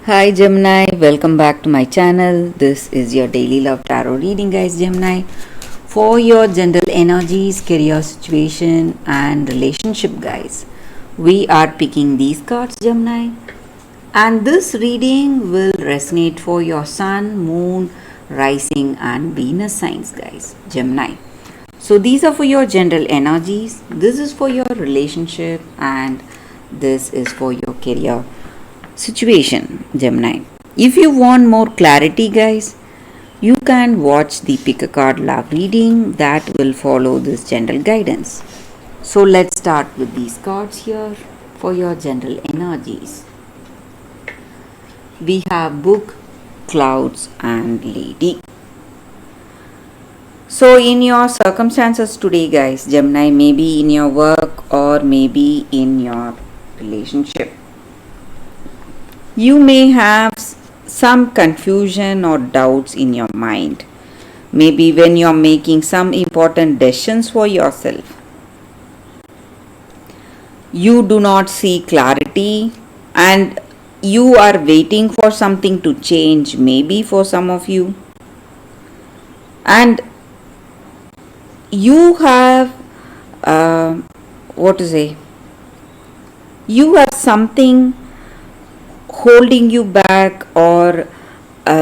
Hi Gemini, welcome back to my channel. This is your daily love tarot reading, guys. Gemini, for your general energies, career situation, and relationship, guys. We are picking these cards, Gemini, and this reading will resonate for your sun, moon, rising, and Venus signs, guys. Gemini. So these are for your general energies. This is for your relationship, and this is for your career situation, Gemini. If you want more clarity, guys, you can watch the pick a card love reading that will follow this general guidance. So let's start with these cards here for your general energies. We have book, clouds, and lady. So in your circumstances today, guys, Gemini, maybe in your work or maybe in your relationship, you may have some confusion or doubts in your mind. Maybe when you're making some important decisions for yourself, you do not see clarity and you are waiting for something to change, maybe for some of you. And you have, you have something holding you back or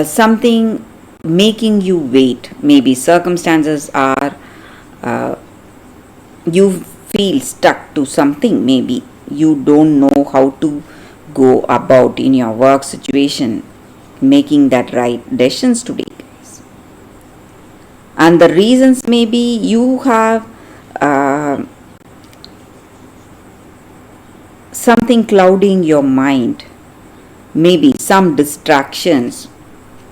something making you wait. Maybe circumstances are you feel stuck to something. Maybe you don't know how to go about in your work situation making that right decisions today, guys. And the reasons, maybe you have something clouding your mind, maybe some distractions,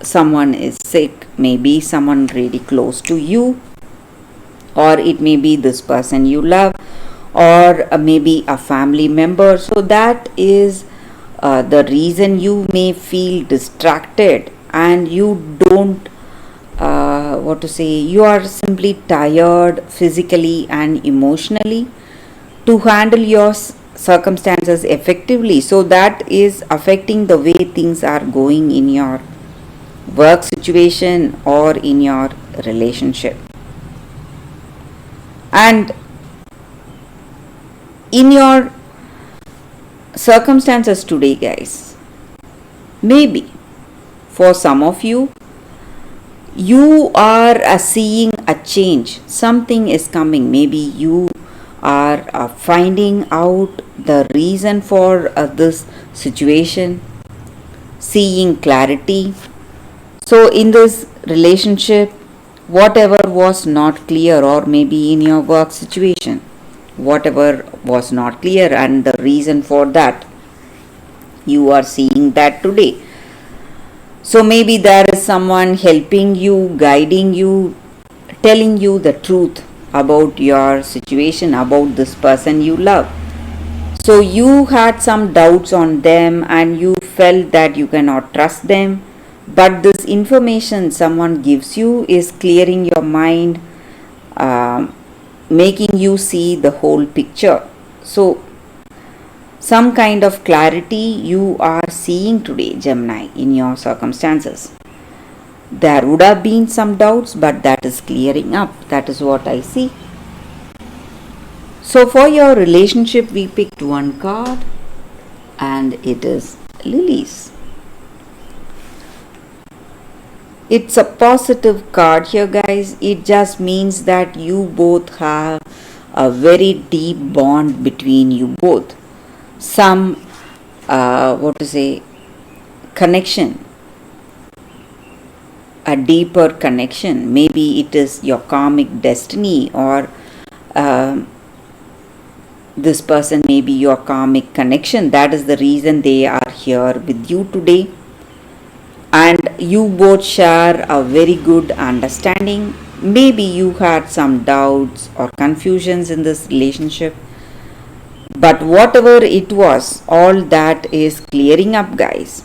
someone is sick, maybe someone really close to you, or it may be this person you love, or maybe a family member. So that is the reason you may feel distracted and you don't you are simply tired physically and emotionally to handle your circumstances effectively. So that is affecting the way things are going in your work situation or in your relationship. And in your circumstances today, guys, maybe for some of you, you are seeing a change, something is coming. Maybe you are finding out the reason for this situation, seeing clarity. So in this relationship, whatever was not clear, or maybe in your work situation, whatever was not clear, and the reason for that, you are seeing that today. So maybe there is someone helping you, guiding you, telling you the truth about your situation, about this person you love. So you had some doubts on them and you felt that you cannot trust them, but this information someone gives you is clearing your mind, making you see the whole picture. So some kind of clarity you are seeing today, Gemini, in your circumstances. There would have been some doubts, but that is clearing up. That is what I see. So for your relationship, we picked one card and it is lilies. It's a positive card here, guys. It just means that you both have a very deep bond between you both. Some connection, a deeper connection. Maybe it is your karmic destiny, or this person may be your karmic connection. That is the reason they are here with you today, and you both share a very good understanding. Maybe you had some doubts or confusions in this relationship, but whatever it was, all that is clearing up, guys.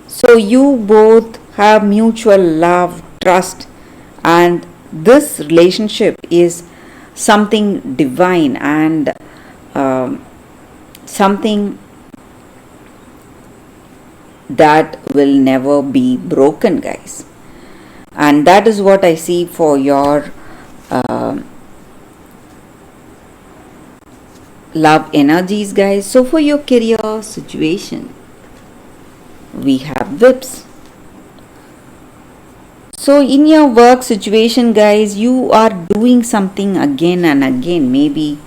So you both have mutual love, trust, and this relationship is something divine and something that will never be broken, guys. And that is what I see for your love energies, guys. So for your career situation, we have whips. So in your work situation, guys, you are doing something again and again, maybe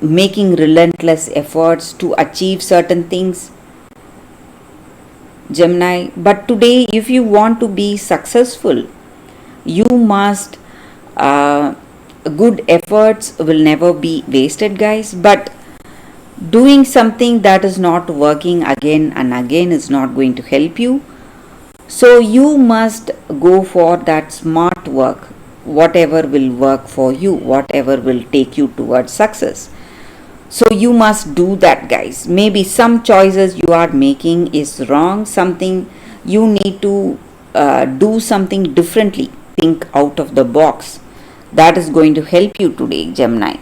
making relentless efforts to achieve certain things, Gemini. But today, if you want to be successful, you must good efforts will never be wasted, guys. But doing something that is not working again and again is not going to help you. So you must go for that smart work, whatever will work for you, whatever will take you towards success. So you must do that, guys. Maybe some choices you are making is wrong, something you need to do something differently, think out of the box. That is going to help you today, Gemini.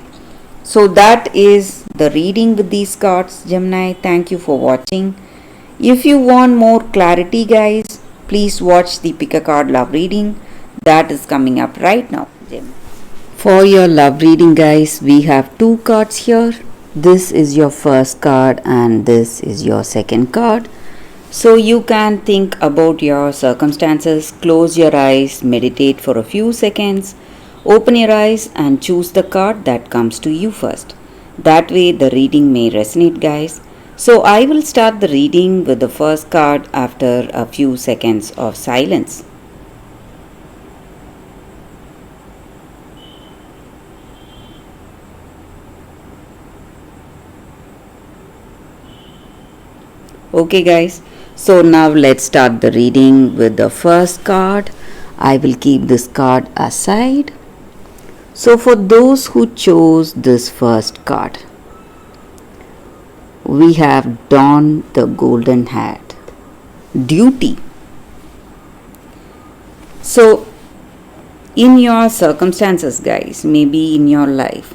So that is the reading with these cards, Gemini. Thank you for watching. If you want more clarity, guys, please watch the Pick a Card Love reading that is coming up right now. For your love reading, guys, we have two cards here. This is your first card and this is your second card. So you can think about your circumstances, close your eyes, meditate for a few seconds, open your eyes and choose the card that comes to you first. That way the reading may resonate, guys. So I will start the reading with the first card after a few seconds of silence. Okay, guys, so now let's start the reading with the first card. I will keep this card aside. So for those who chose this first card, we have Don the Golden Hat, duty. So in your circumstances, guys, maybe in your life,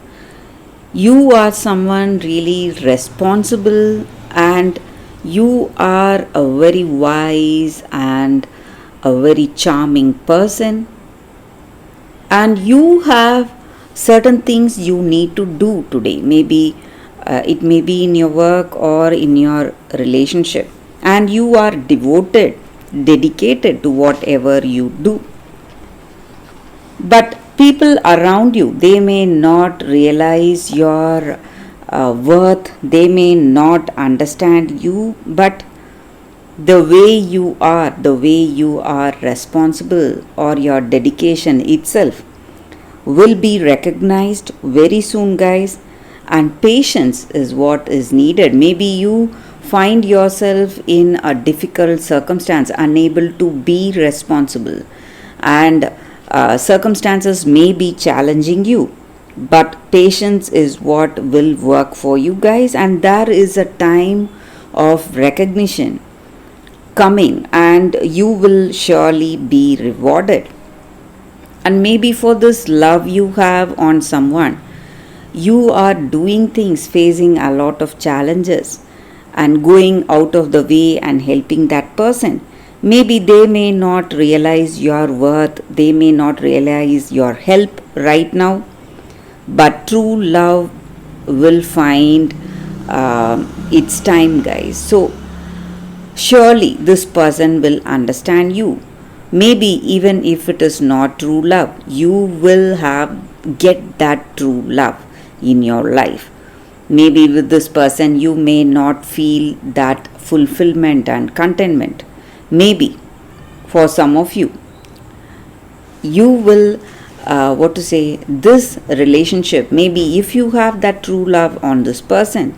you are someone really responsible and you are a very wise and a very charming person, and you have certain things you need to do today. Maybe it may be in your work or in your relationship, and you are devoted, dedicated to whatever you do. But people around you, they may not realize your worth, they may not understand you, but the way you are responsible, or your dedication itself will be recognized very soon, guys. And patience is what is needed. Maybe you find yourself in a difficult circumstance, unable to be responsible, and circumstances may be challenging you, but patience is what will work for you, guys. And there is a time of recognition coming and you will surely be rewarded. And maybe for this love you have on someone, you are doing things, facing a lot of challenges and going out of the way and helping that person. Maybe they may not realize your worth, they may not realize your help right now, but true love will find its time, guys. So surely this person will understand you. Maybe even if it is not true love, you will get that true love in your life. Maybe with this person you may not feel that fulfillment and contentment. Maybe for some of you, you will this relationship, maybe if you have that true love on this person,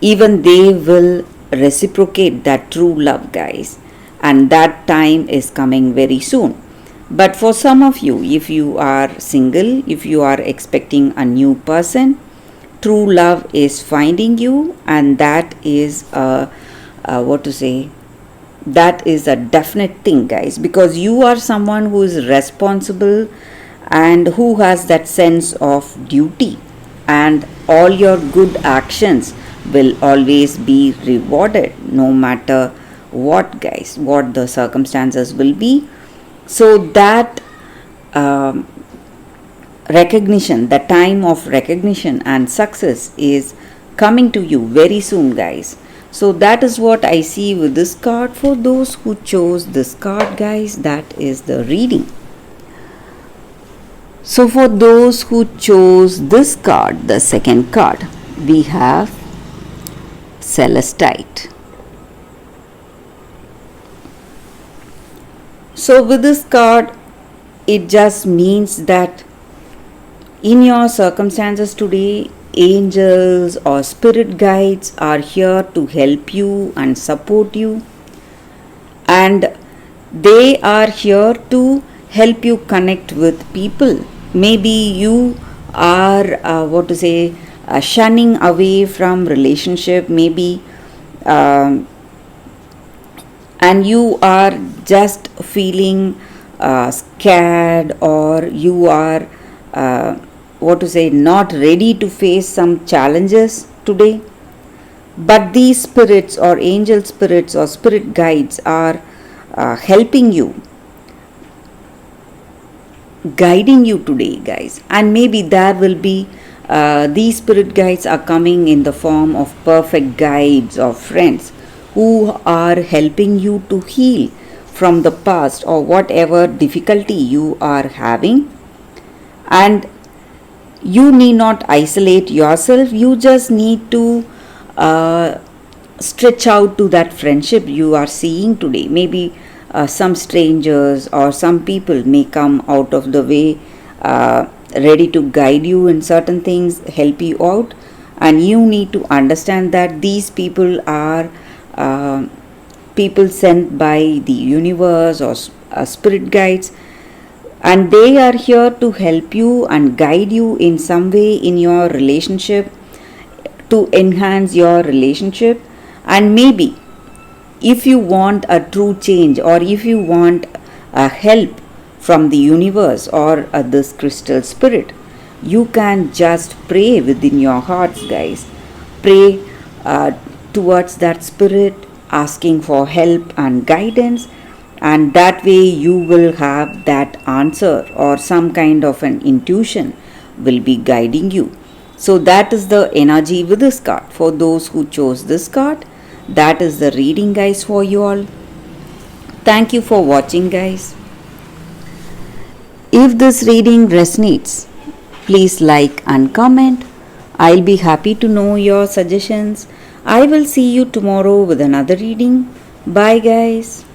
even they will reciprocate that true love, guys, and that time is coming very soon. But for some of you, if you are single, if you are expecting a new person, true love is finding you, and that is that is a definite thing, guys, because you are someone who is responsible and who has that sense of duty, and all your good actions will always be rewarded, no matter what, guys, what the circumstances will be. So that recognition, the time of recognition and success is coming to you very soon, guys. So that is what I see with this card. For those who chose this card, guys, that is the reading. So for those who chose this card, the second card, we have Celestite. So with this card, it just means that in your circumstances today, angels or spirit guides are here to help you and support you, and they are here to help you connect with people. Maybe you are shunning away from relationship, maybe and you are just feeling scared, or you are not ready to face some challenges today. But these spirits or angel spirits or spirit guides are helping you, guiding you today, guys. And maybe there will be these spirit guides are coming in the form of perfect guides or friends who are helping you to heal from the past or whatever difficulty you are having. And you need not isolate yourself, you just need to stretch out to that friendship you are seeing today. Maybe some strangers or some people may come out of the way, ready to guide you in certain things, help you out, and you need to understand that these people are people sent by the universe or spirit guides, and they are here to help you and guide you in some way in your relationship, to enhance your relationship. And maybe if you want a true change, or if you want a help from the universe or this crystal spirit, you can just pray within your hearts, guys. Pray towards that spirit, asking for help and guidance, and that way you will have that answer, or some kind of an intuition will be guiding you. So that is the energy with this card. For those who chose this card, that is the reading, guys, for you all. Thank you for watching, guys. If this reading resonates, please like and comment. I'll be happy to know your suggestions. I will see you tomorrow with another reading. Bye, guys.